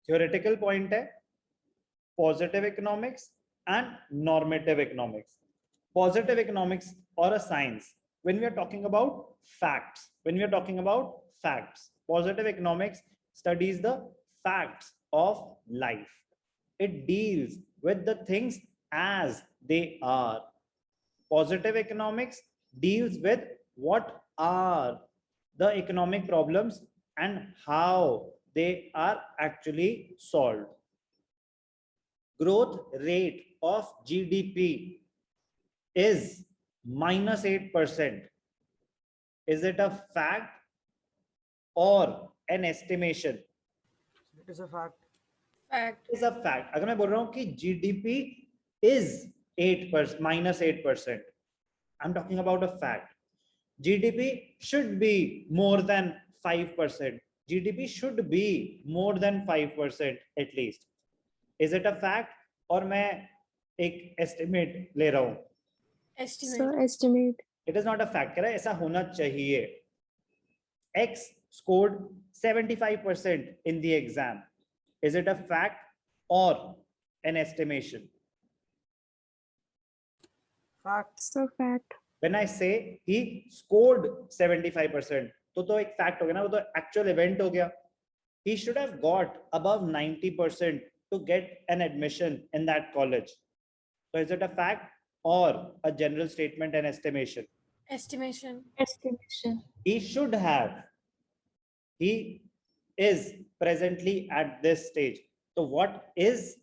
Theoretical point है positive economics and normative economics. Positive economics or a science, when we are talking about facts, positive economics studies the facts of life. It deals with the things as they are. Positive economics deals with what are the economic problems and how they are actually solved. Growth rate of GDP is -8%. Is it a fact or an estimation? It is a fact. Fact. It is a fact. अगर मैं बोल रहा हूँ कि GDP is 8%, -8%, I'm talking about a fact. GDP should be more than 5%. GDP should be more than 5% at least. Is it a fact और मैं एक estimate ले रहा हूँ? Estimate. Sir, estimate. It is not a fact. कह रहा है ऐसा होना चाहिए. X scored 75% in the exam. Is it a fact or an estimation? Fact. Sir, fact. When I say he scored 75%, तो एक fact हो गया ना, वो तो actual event हो गया. He should have got above 90% to get an admission in that college. So is it a fact or a general statement and estimation? Estimation. Estimation. He should have. He is presently at this stage. So what is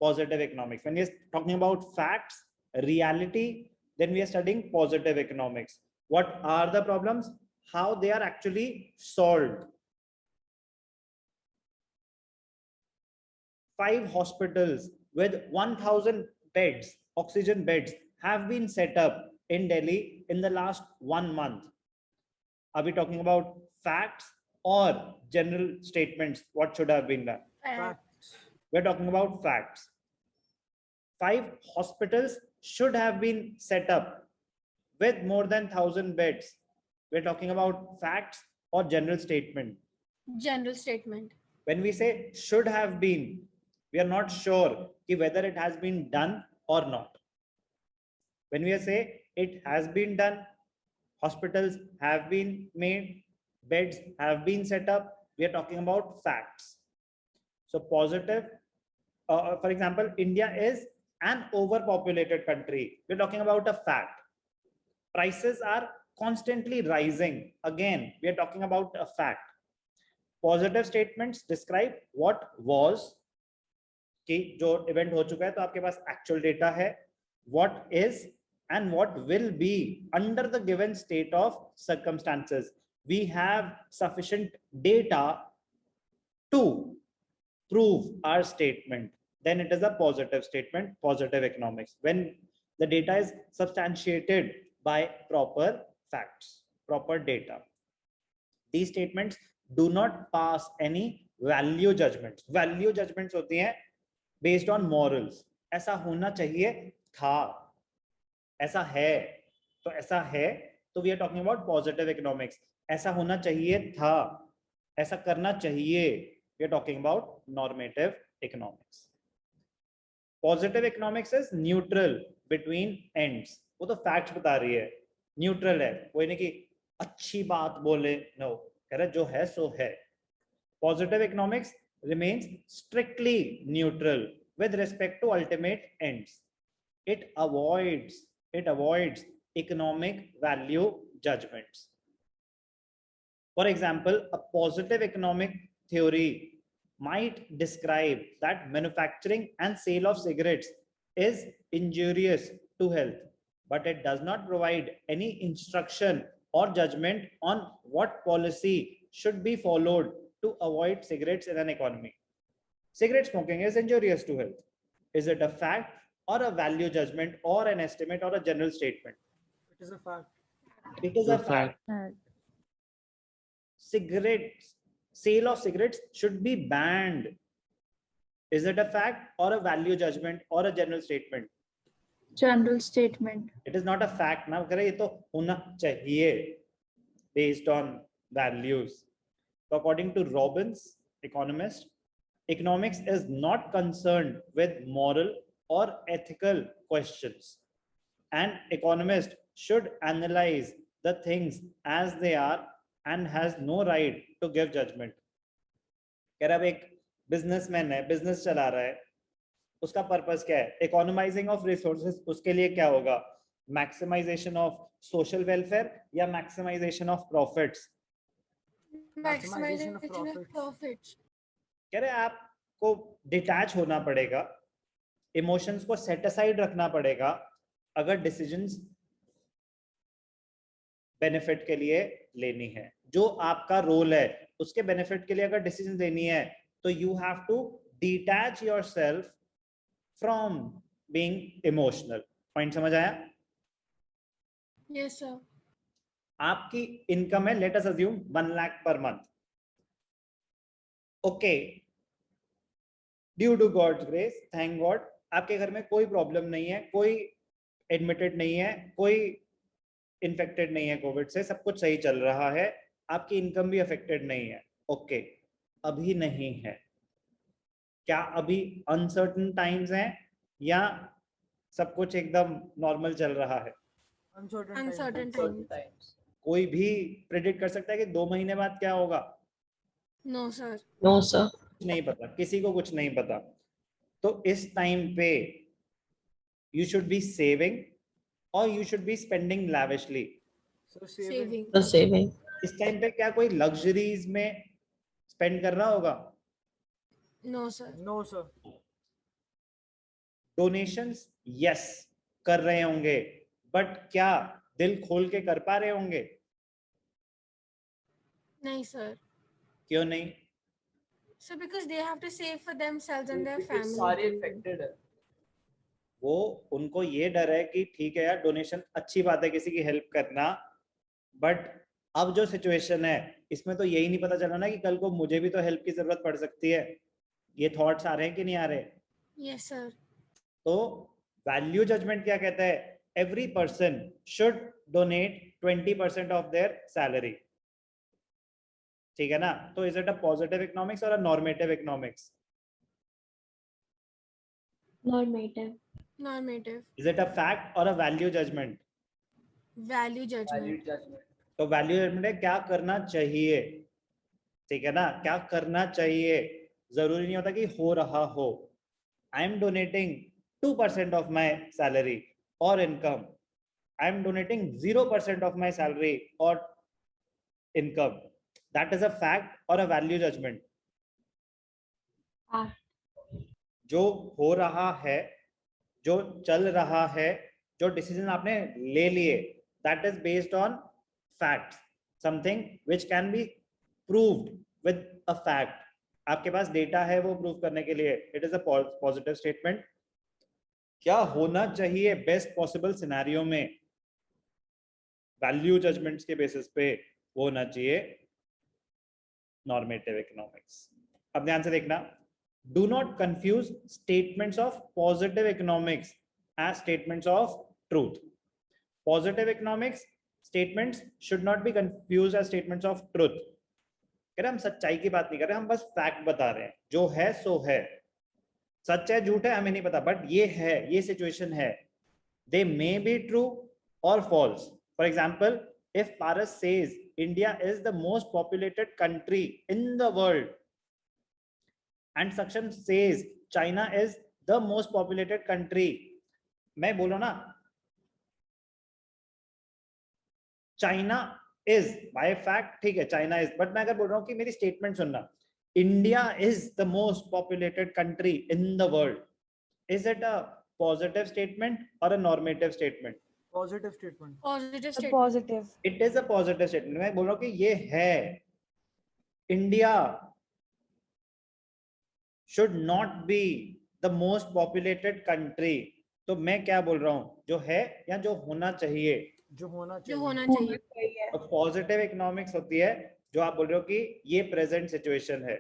positive economics? When we are talking about facts, reality, then we are studying positive economics. What are the problems? How they are actually solved. 5 hospitals with 1,000 beds, oxygen beds, have been set up in Delhi in the last 1 month. Are we talking about facts or general statements? What should have been done? Fact. We're talking about facts. 5 hospitals should have been set up with more than 1,000 beds. We're talking about facts or general statement. General statement. When we say should have been, we are not sure whether it has been done or not. When we say it has been done, hospitals have been made, beds have been set up, we are talking about facts. So positive, for example, India is an overpopulated country. We're talking about a fact. Prices are constantly rising. Again, we are talking about a fact. Positive statements describe what was, कि जो event हो चुका है तो आपके पास actual data है, what is and what will be under the given state of circumstances. We have sufficient data to prove our statement. Then it is a positive statement, positive economics. When the data is substantiated by proper facts, proper data. These statements do not pass any value judgments. Value judgments होती हैं based on morals. ऐसा होना चाहिए था, ऐसा है, तो ऐसा है, तो we are talking about positive economics. ऐसा होना चाहिए था, ऐसा करना चाहिए, we are talking about normative economics. Positive economics is neutral between ends. वो तो facts बता रही है, neutral है, कोई नहीं कि अच्छी बात बोले, no, कह रहा जो है सो है. Positive economics remains strictly neutral with respect to ultimate ends. It avoids economic value judgments. For example, a positive economic theory might describe that manufacturing and sale of cigarettes is injurious to health, but it does not provide any instruction or judgment on what policy should be followed to avoid cigarettes in an economy. Cigarette smoking is injurious to health. Is it a fact or a value judgment or an estimate or a general statement? It is a fact. It is a fact. Cigarettes, sale of cigarettes should be banned. Is it a fact or a value judgment or a general statement? General statement. It is not a fact ना करे ये तो होना चाहिए based on values. So according to Robbins, economist, economics is not concerned with moral or ethical questions. An economist should analyze the things as they are and has no right to give judgment. कह रहा अब एक businessman है, business चला रहा है, उसका purpose क्या है? Economising of resources. उसके लिए क्या होगा? मैक्सिमाइजेशन ऑफ सोशल वेलफेयर या maximisation of profits? Maximization of Maximization of profits. profits. कह रहे आपको डिटैच होना पड़ेगा, इमोशंस को सेट असाइड रखना पड़ेगा अगर डिसीजंस बेनिफिट के लिए लेनी है. जो आपका रोल है उसके बेनिफिट के लिए अगर डिसीजन लेनी है तो you have to detach yourself from being emotional. Point समझ आया? Yes, sir. आपकी इनकम है, let us assume 1 lakh per month. Okay, due to God's grace, thank God, आपके घर में कोई प्रॉब्लम नहीं है, कोई एडमिटेड नहीं है, कोई इन्फेक्टेड नहीं है कोविड से, सब कुछ सही चल रहा है, आपकी इनकम भी अफेक्टेड नहीं है. ओके, अभी नहीं है. क्या अभी अनसर्टन टाइम्स हैं या सब कुछ एकदम नॉर्मल चल रहा है? Uncertain time. times. कोई भी प्रेडिक्ट कर सकता है कि 2 महीने बाद क्या होगा? No, sir. No, sir. कुछ नहीं पता, किसी को कुछ नहीं पता. तो इस टाइम पे यू शुड बी सेविंग और you should be spending lavishly. So saving. Saving. The saving. इस टाइम पे क्या कोई लग्जरीज में स्पेंड कर रहा होगा? No, sir. No, sir. Donations yes कर रहे होंगे, बट क्या दिल खोल के कर पा रहे होंगे? No, sir. क्यों नहीं? So because they have to save for themselves and their Because family. सारे affected है. वो उनको ये डर है कि ठीक है यार, डोनेशन अच्छी बात है, किसी की हेल्प करना, बट अब जो सिचुएशन है इसमें तो यही नहीं पता चला ना कि कल को मुझे भी तो हेल्प की जरूरत पड़ सकती है. ये थॉट्स आ रहे हैं कि नहीं आ रहे? Yes, sir. तो वैल्यू जजमेंट क्या कहता है? Every person should donate 20% of their salary. ठीक है ना? तो is it a positive economics और a normative economics? Normative. Normative. Is it a fact और a value judgment? Value judgment. Valid judgment. तो वैल्यू जजमेंट है क्या करना चाहिए. ठीक है ना? क्या करना चाहिए, जरूरी नहीं होता कि हो रहा हो. I am donating 2% of my salary और income. I am donating 0% of my salary और income. That is a fact और अ वैल्यू जजमेंट. Fact. जो हो रहा है, जो चल रहा है, जो डिसीजन आपने ले लिए, that is based on facts. Something which can be proved with a fact. आपके पास डेटा है वो प्रूव करने के लिए. It is a positive statement. क्या होना चाहिए बेस्ट पॉसिबल सिनेरियो में? वैल्यू जजमेंट्स के बेसिस पे वो होना चाहिए नॉर्मेटिव इकोनॉमिक्स. अब ध्यान से देखना. Do not confuse statements of positive economics as statements of truth. Positive economics statements should not be confused as statements of truth. कह रहे हम सच्चाई की बात नहीं कर रहे, हम बस फैक्ट बता रहे हैं. जो है सो है. सच है झूठ है हमें नहीं पता, बट ये है, ये सिचुएशन है. They may be true or false. For example, if Paras says India is the most populated country in the world, and Saksham says China is the most populated country, मैं बोलो ना China is by fact, ठीक है China is, but मैं अगर बोल रहा हूँ कि मेरी स्टेटमेंट सुनना, India is the most populated country in the world, is it a positive statement or a normative statement? Positive statement. Positive A statement. positive. It is a positive statement. मैं बोल रहा हूँ कि ये है. India should not be the most populated country. तो मैं क्या बोल रहा हूँ, जो है या जो होना चाहिए? जो होना जो चाहिए. होना होना चाहिए. चाहिए. तो पॉजिटिव इकोनॉमिक्स होती है जो आप बोल रहे हो कि ये प्रेजेंट सिचुएशन है.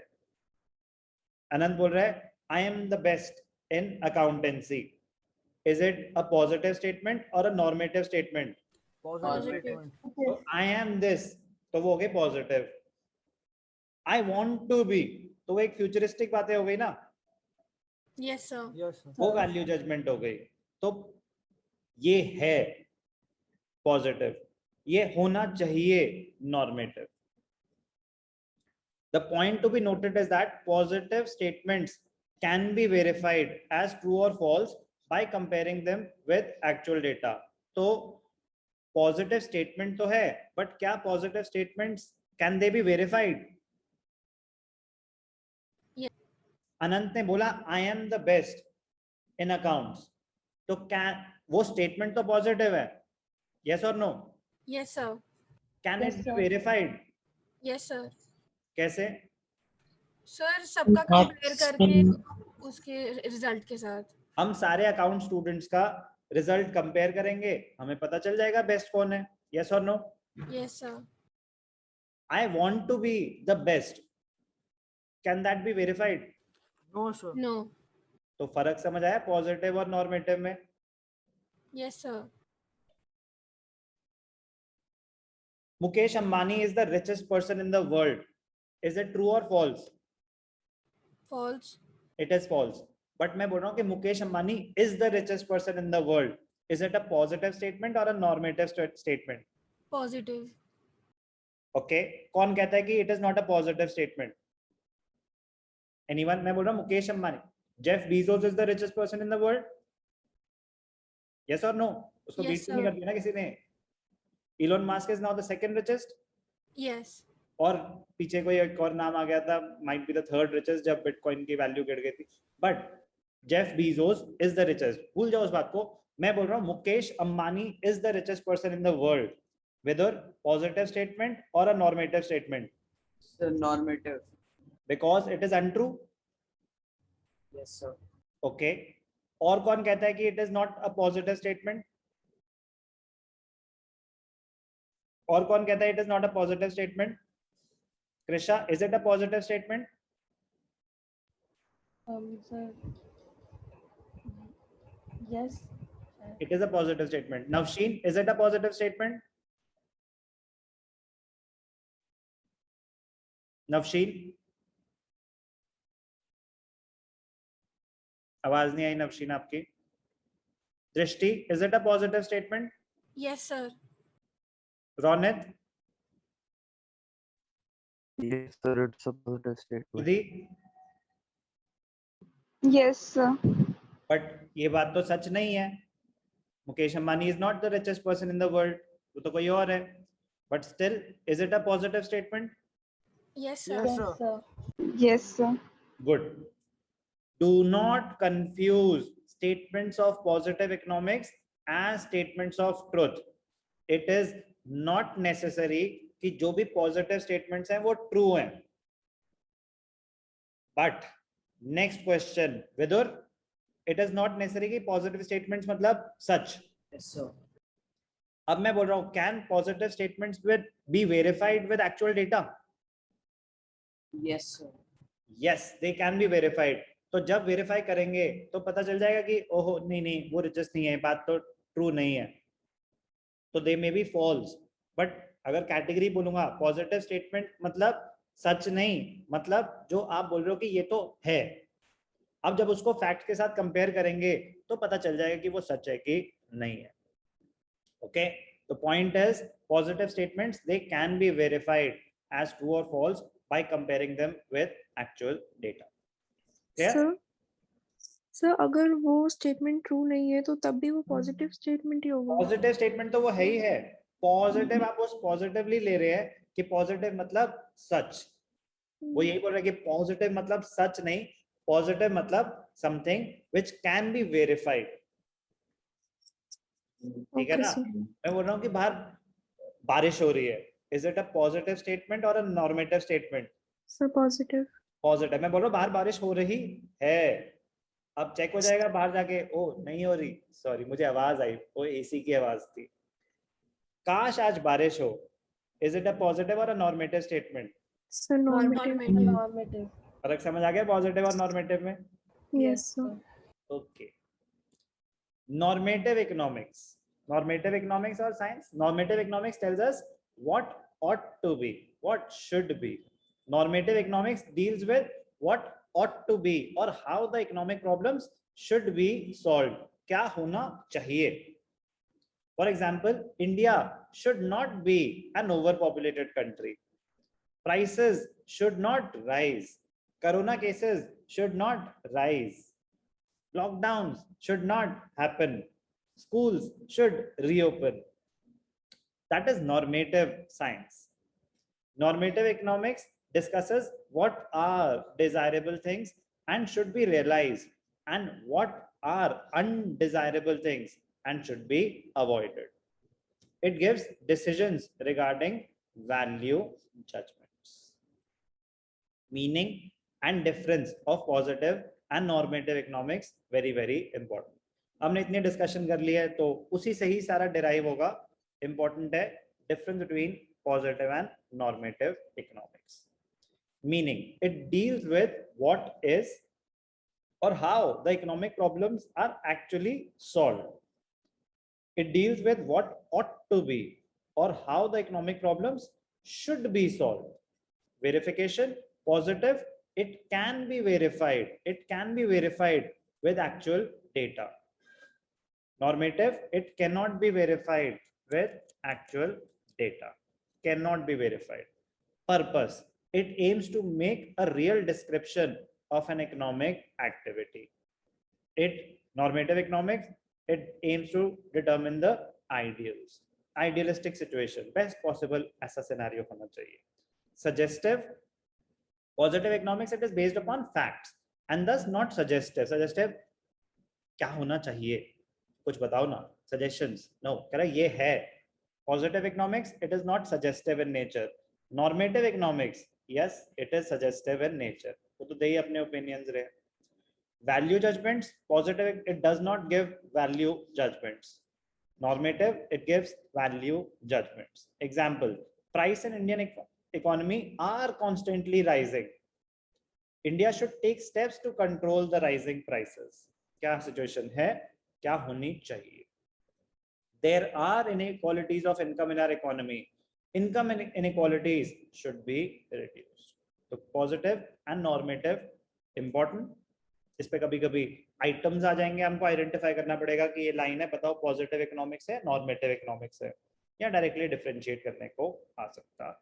अनंत बोल रहा है I am the best in accountancy. Is it a positive statement or a normative statement? Positive Positive. statement. So I am this, तो वो हो गई positive. I want to be, तो वो एक futuristic बातें हो गई ना, Yes, sir. Yes, sir. वो value judgment हो गई. तो ये है positive, ये होना चाहिए normative. The point to be noted is that positive statements can be verified as true or false by comparing them with actual data. तो positive statement तो है, but क्या positive statements can they be verified? Yeah. अनंत ने बोला I am the best in accounts. तो क्या वो statement तो positive है? Yes or no? Yes, sir. Can Yes, it be sir. verified? Yes, sir. कैसे? सर सबका कंपेयर करके उसके रिजल्ट के साथ. हम सारे अकाउंट स्टूडेंट्स का रिजल्ट कंपेयर करेंगे, हमें पता चल जाएगा बेस्ट कौन है. यस और no? Yes, sir. I want to be the best, can that be verified? No, sir. No. तो फर्क समझ आया पॉजिटिव और नॉर्मेटिव में? Yes, sir. Mukesh Ambani is the richest person in the world. Is it true और false? False. It is false. But मैं बोल रहा हूँ कि Mukesh Ambani is the richest person in the world. Is it a positive statement और a normative statement? Positive. Okay, कौन कहता है कि it is not a positive statement? Anyone? मैं बोल रहा हूँ Mukesh Ambani, Jeff Bezos is the richest person in the world. Yes और नो? उसको Yes, बीट नहीं sir. कर दिया ना किसी ने. Elon Musk is now the second richest. Yes. और पीछे कोई एक और नाम आ गया था, might be the third richest जब बिटकॉइन की वैल्यू गिर गई थी. But Jeff Bezos is the richest. भूल जाओ उस बात को. मैं बोल रहा हूँ Mukesh Ambani is the richest person in the world. whether positive statement or a normative statement? Sir, normative. Because it is untrue. Yes, sir. Okay. और कौन कहता है कि it is not a positive statement? और कौन कहता है it is not a positive statement? Krisha, is it a positive statement? Sir. Yes. It is a positive statement. Navsheen, is it a positive statement? Navsheen, आवाज नहीं आई नवशीन आपकी. दृष्टि, is it a positive statement? Yes, sir. Ronit, Yes, sir, it's a positive statement. Vidhi, Yes, sir. but ये बात तो सच नहीं है. Mukesh Ambani is not the richest person in the world. वो तो कोई और है. But still, is it a positive statement? Yes, sir. Yes, Yes, sir. sir. Yes, sir. Good. Do not confuse statements of positive economics as statements of truth. It is not necessary कि जो भी positive statements हैं वो true हैं. But next question, Vidur, it is not necessary कि positive statements मतलब सच. Yes, sir. अब मैं बोल रहा हूँ, can positive statements be verified with actual data? Yes, sir. Yes, they can be verified. तो जब वेरीफाई करेंगे तो पता चल जाएगा कि ओहो नहीं वो रिचेस्ट नहीं है, बात तो ट्रू नहीं है. तो दे मे बी फॉल्स. बट अगर कैटेगरी बोलूंगा पॉजिटिव स्टेटमेंट मतलब सच नहीं, मतलब जो आप बोल रहे हो कि ये तो है. अब जब उसको फैक्ट के साथ कंपेयर करेंगे तो पता चल जाएगा कि वो सच है कि नहीं है. Okay, the point is positive statements they can be verified as true और false by comparing them with actual data. Clear? Sir अगर वो स्टेटमेंट ट्रू नहीं है तो तब भी वो पॉजिटिव स्टेटमेंट ही होगा. पॉजिटिव स्टेटमेंट तो वो है ही है. पॉजिटिव आप उस पॉजिटिवली ले रहे हैं कि पॉजिटिव मतलब सच. वो यही बोल रहे हैं कि पॉजिटिव मतलब सच नहीं, पॉजिटिव मतलब something which can be verified. ठीक है ना? मैं बोल रहा हूँ कि बाहर बारिश हो रही है. Is it a positive statement or a normative statement? Sir positive. Positive. मैं बोल रहा हूँ बाहर बारिश हो रही है. अब चेक हो जाएगा बाहर जाके, ओ नहीं हो रही, सॉरी मुझे आवाज आई, वो एसी की आवाज थी. काश आज बारिश हो. Is it a positive or a normative statement? Sir normative. Normative. Normative. फर्क समझ आ गया पॉजिटिव और नॉर्मेटिव में? Yes, sir. Okay. Normative economics. Normative economics or science? Normative economics tells us what ought to be, what should be. Normative economics deals with what ought to be or how the economic problems should be solved. क्या होना चाहिए? For example, India should not be an overpopulated country. Prices should not rise. Corona cases should not rise. Lockdowns should not happen. Schools should reopen. That is normative science. Normative economics discusses what are desirable things and should be realized and what are undesirable things and should be avoided. It gives decisions regarding value judgments. Meaning and difference of positive and normative economics very very important. हमने इतनी discussion कर ली है तो उसी से ही सारा derive होगा. Important है difference between positive and normative economics. Meaning it deals with what is or how the economic problems are actually solved. It deals with what ought to be or how the economic problems should be solved. Verification, positive, it can be verified. It can be verified with actual data. Normative, it cannot be verified with actual data. Cannot be verified. Purpose, it aims to make a real description of an economic activity. Normative economics, it aims to determine the ideals, idealistic situation, best possible ऐसा scenario होना चाहिए. Suggestive, positive economics, it is based upon facts and thus not suggestive. Suggestive क्या होना चाहिए, कुछ बताओ ना, suggestions, no, कह रहा ये है. Positive economics, it is not suggestive in nature. Normative economics, yes, it is suggestive in nature. तो दे ही अपने opinions रहे. Value judgments, positive, it does not give value judgments. Normative, it gives value judgments. Example, price in Indian economy are constantly rising. India should take steps to control the rising prices. क्या situation है, क्या होनी चाहिए? There are inequalities of income in our economy. Income inequalities should be reduced. तो positive and normative important. इस पे कभी कभी आइटम्स आ जाएंगे, हमको आइडेंटिफाई करना पड़ेगा कि ये लाइन है, बताओ पॉजिटिव इकोनॉमिक्स है, नॉर्मेटिव इकोनॉमिक्स है, या डायरेक्टली डिफरेंशिएट करने को आ सकता है.